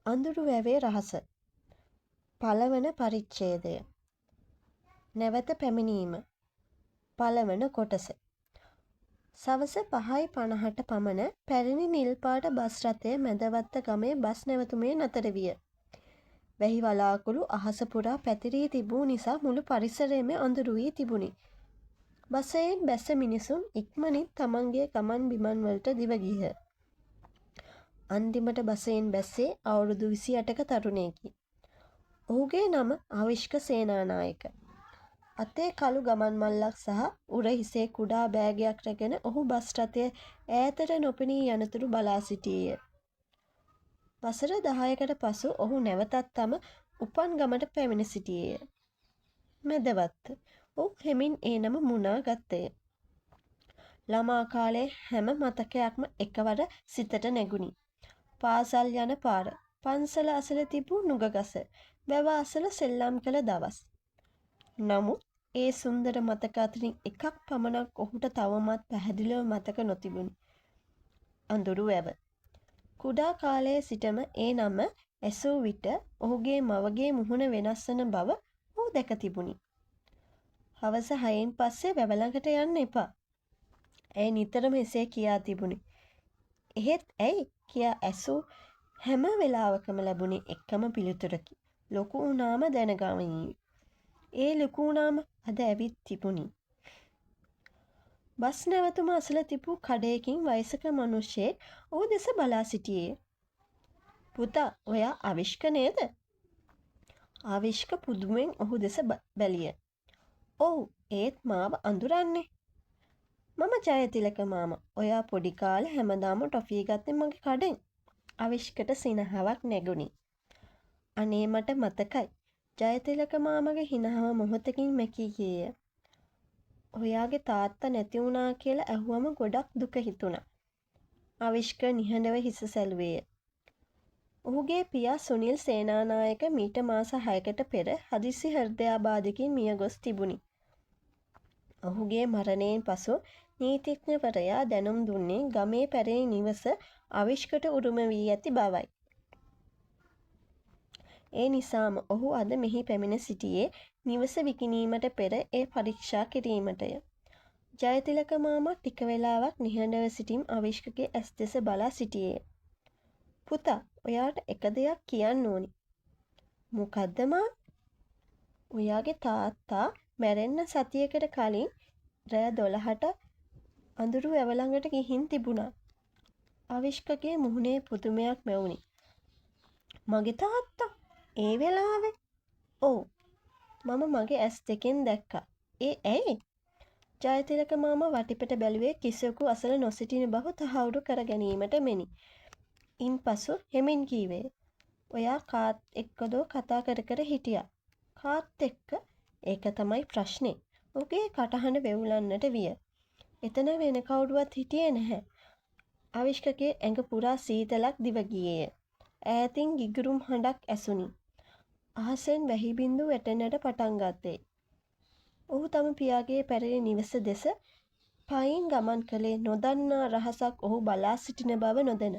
අඳුරු වැවේ රහස පළවන පරිච්ඡේදය නැවත පැමිණීම පළවන කොටස සවස 5:50ට පමණ පැරණි නිල් පාට බස් රථය මැදවත්ත ගමේ බස් නැවතුමේ නතර විය. වැහි වලාකුළු අහස පුරා පැතිරී තිබූ නිසා මුළු පරිසරයම අඳුරු වී තිබුණි. බසයෙන් බැස්ස මිනිසුන් ඉක්මනින් තමන්ගේ ගමන් බිමන් වලට දිව ගියහ. අන්තිමට බසයෙන් බැස්සේ අවුරුදු 28ක තරුණයෙකි. ඔහුගේ නම ආවිෂ්ක සේනානායක. අතේ කළු ගමන් මල්ලක් සහ උර හිසේ කුඩා බෑගයක් රැගෙන ඔහු බස් රථය ඈතට නොපෙනී යනතුරු බලා සිටියේය. වසර 10කට පසු ඔහු නැවතත් තම උපන් ගමට පැමිණ සිටියේය. මැදවත්ත. ඔහු හෙමින් ඒ නම මුණා ගත්තේය. ළමා කාලයේ හැම මතකයක්ම එකවර සිතට නැගුණි. පාසල් යන පාර, පන්සල අසල තිබූ නුගගස, වැව අසල සෙල්ලම් කළ දවස්. නමුත් ඒ සුන්දර මතක අතරින් එකක් පමණක් ඔහුට තවමත් පැහැදිලිව මතක නොතිබුණි. අඳුරු වැව. කුඩා කාලයේ සිටම ඒ නම ඇසූ විට ඔහුගේ මවගේ මුහුණ වෙනස් වන බව ඔහු දැක තිබුණි. හවස 6න් පස්සේ වැව ළඟට යන්න එපා. ඇය නිතරම එසේ කියා තිබුණි. එහෙත් ඇයි කියා ඇසූ හැම වෙලාවකම ලැබුණේ එකම පිළිතුරකි. ලොකු වුණාම දැනගනිමි. ඒ ලොකු වුණාම අද ඇවිත් තිබුණි. බස් නැවතුම අසල තිබූ කඩයකින් වයසක මිනිහෙක් ඔහු දෙස බලා සිටියේ. පුතා, ඔයා ආවිෂ්ක නේද? ආවිෂ්ක පුදුමෙන් ඔහු දෙස බැලිය. ඔව්, ඒත් මාව අඳුරන්නේ. මම ජයතිලක මාමා. ඔයා පොඩි කාලේ හැමදාම ටොෆී ගත්තේ මගේ කඩෙන්. ආවිෂ්කට සිනහවක් නැගුණි. අනේ මට මතකයි. ජයතිලක මාමගේ හිනහව මොහොතකින් මැකී ගියේය. ඔයාගේ තාත්තා නැති වුණා කියලා ඇහුවම ගොඩක් දුක හිතුණා. ආවිෂ්ක නිහඬව හිස සැලුවේය. ඔහුගේ පියා සුනිල් සේනානායක මීට මාස 6කට පෙර හදිසි හෘදයාබාධකින් මියගොස් තිබුණි. ඔහුගේ මරණයෙන් පසු නීතිඥවරයා දැනුම් දුන්නේ ගමේ පැරණි නිවස ආවිෂ්කට උරුම වී ඇති බවයි. ඒ නිසාම ඔහු අද මෙහි පැමිණ සිටියේ නිවස විකිණීමට පෙර ඒ පරීක්ෂා කිරීමටය. ජයතිලක මාමා ටික වේලාවක් නිහඬව සිටින් ආවිෂ්කගේ ඇස් දෙස බලා සිටියේය. පුතා, ඔයාට එක දෙයක් කියන්න ඕනි. මොකද්ද මා? ඔයාගේ තාත්තා මැරෙන්න සතියකට කලින් රෑ 12ට අඳුරු වැව ළඟට ගිහින් තිබුණා. ආවිෂ්කගේ මුහුණේ පුදුමයක් මැවුනි. මගේ තාත්තා? ඒ වෙලාවේ? ඔව්. මම මගේ ඇස් දෙකෙන් දැක්කා. ඒ ඇයි? ජයතිලක මාමා වටිපිට බැලුවේ කිසිවෙකු අසල නොසිටින බව තහවුරු කර ගැනීමට මෙනි. ඉන්පසු හෙමින් කීවේ, ඔයා කාත් එක්කද කතා කර කර හිටියා? කාත් එක්ක? ඒක තමයි ප්‍රශ්නේ. ඔහුගේ කටහඬ වෙවුලන්නට විය. එතන වෙන කවුරුවත් හිටියේ නැහැ. ආවිෂ්කගේ ඇඟ පුරා සීතලක් දිව ගියේය. ඈතින් ගිගුරුම් හඬක් ඇසුණි. අහසෙන් වැහි බින්දු වැටෙන්නට පටන් ගත්තේ. ඔහු තම පියාගේ පැරණි නිවස දෙස පයින් ගමන් කළේ නොදන්නා රහසක් ඔහු බලා සිටින බව නොදැන.